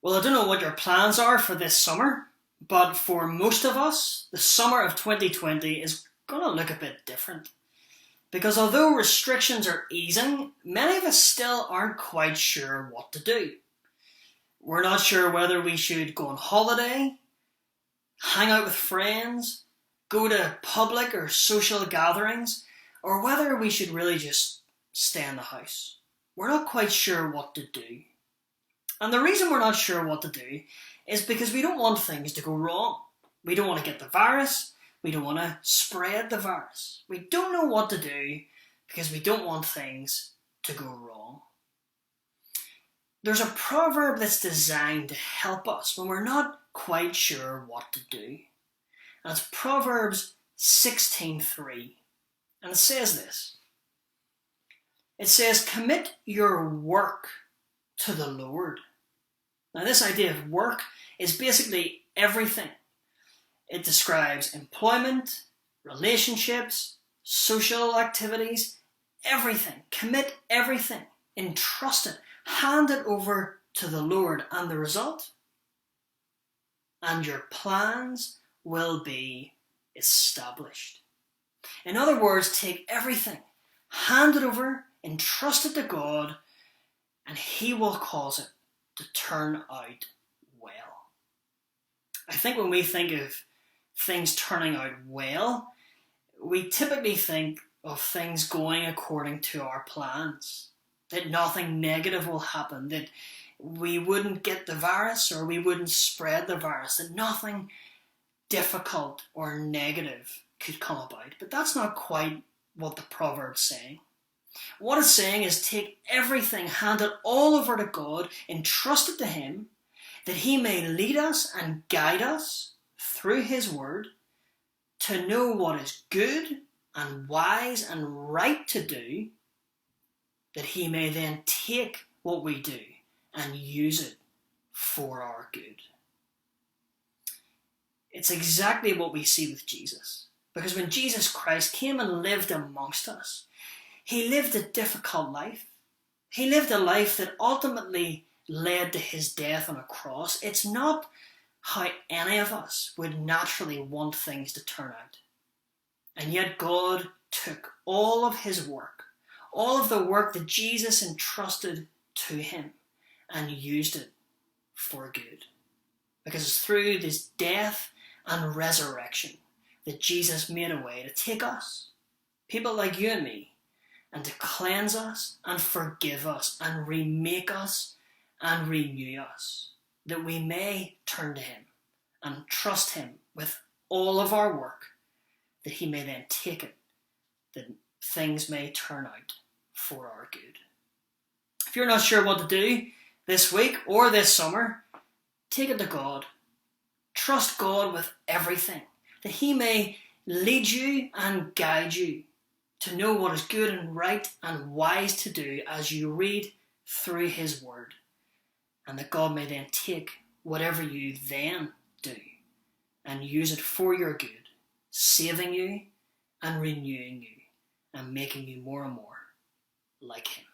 Well, I don't know what your plans are for this summer, but for most of us, the summer of 2020 is going to look a bit different. Because although restrictions are easing, many of us still aren't quite sure what to do. We're not sure whether we should go on holiday, hang out with friends, go to public or social gatherings, or whether we should really just stay in the house. We're not quite sure what to do. And the reason we're not sure what to do is because we don't want things to go wrong. We don't want to get the virus. We don't want to spread the virus. We don't know what to do because we don't want things to go wrong. There's a proverb that's designed to help us when we're not quite sure what to do. And it's Proverbs 16:3. And it says this. It says, "Commit your work to the Lord." Now, this idea of work is basically everything. It describes employment, relationships, social activities, everything. Commit everything. Entrust it. Hand it over to the Lord. And the result? And your plans will be established. In other words, take everything, hand it over, entrust it to God, and He will cause it to turn out well. I think when we think of things turning out well, we typically think of things going according to our plans, that nothing negative will happen, that we wouldn't get the virus or we wouldn't spread the virus, that nothing difficult or negative could come about. But that's not quite what the proverb's saying. What it's saying is take everything, hand it all over to God, entrust it to Him, that He may lead us and guide us through His word to know what is good and wise and right to do, that He may then take what we do and use it for our good. It's exactly what we see with Jesus. Because when Jesus Christ came and lived amongst us, He lived a difficult life. He lived a life that ultimately led to His death on a cross. It's not how any of us would naturally want things to turn out. And yet God took all of His work, all of the work that Jesus entrusted to Him, and used it for good. Because it's through this death and resurrection that Jesus made a way to take us, people like you and me, and to cleanse us and forgive us and remake us and renew us, that we may turn to Him and trust Him with all of our work, that He may then take it, that things may turn out for our good. If you're not sure what to do this week or this summer, take it to God. Trust God with everything, that He may lead you and guide you to know what is good and right and wise to do as you read through His word, and that God may then take whatever you then do and use it for your good, saving you and renewing you and making you more and more like Him.